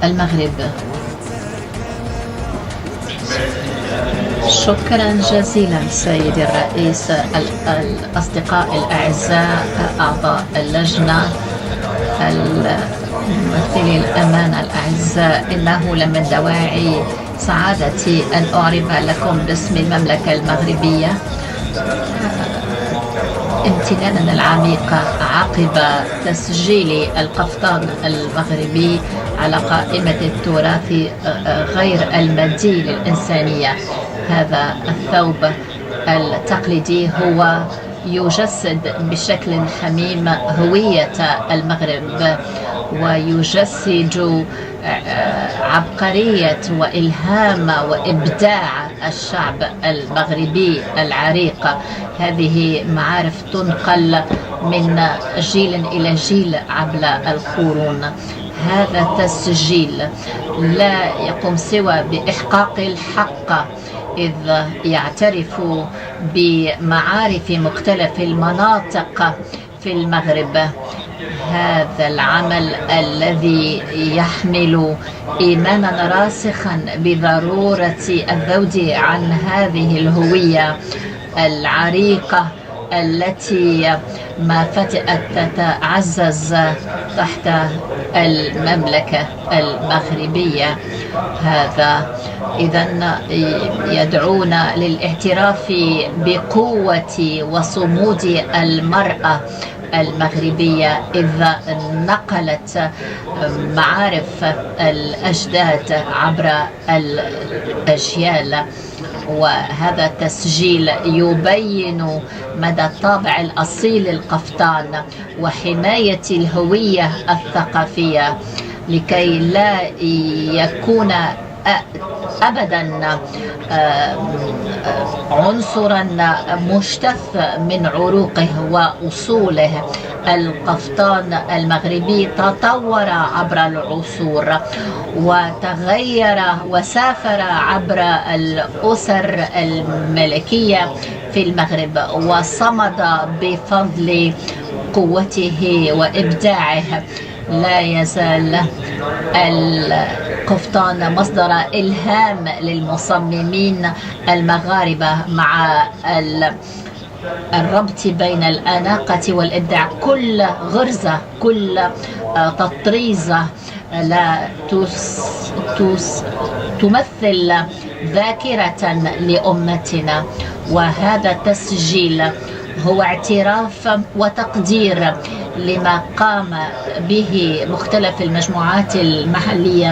المغرب. شكرا جزيلا سيدي الرئيس. الأصدقاء الأعزاء، أعضاء اللجنة، ممثلي الأمانة الأعزاء، إنه لمن دواعي سعادتي أن أعرب لكم باسم المملكة المغربية امتنانا العميق عقب تسجيل القفطان المغربي على قائمة التراث غير المادي للإنسانية. هذا الثوب التقليدي هو يجسد بشكل حميم هوية المغرب، ويجسد عبقرية وإلهام وإبداع الشعب المغربي العريق. هذه معارف تنقل من جيل إلى جيل عبر القرون. هذا التسجيل لا يقوم سوى بإحقاق الحق، إذ يعترف بمعارف مختلف المناطق في المغرب. هذا العمل الذي يحمل إيمانا راسخا بضرورة الذود عن هذه الهوية العريقة التي ما فتئت تتعزز تحت المملكة المغربية. هذا إذن يدعونا للاعتراف بقوة وصمود المرأة المغربية، إذ نقلت معارف الأجداد عبر الأجيال. وهذا التسجيل يبين مدى الطابع الأصيل للقفطان وحماية الهوية الثقافية، لكي لا يكون أبدا عنصرا مجتث من عروقه وأصوله. القفطان المغربي تطور عبر العصور وتغير وسافر عبر الأسر الملكية في المغرب، وصمد بفضل قوته وإبداعه. لا يزال القفطان مصدر إلهام للمصممين المغاربة، مع الربط بين الأناقة والإبداع. كل غرزة، كل تطريزة لا تمثل ذاكرة لأمتنا. وهذا التسجيل هو اعتراف وتقدير لما قام به مختلف المجموعات المحلية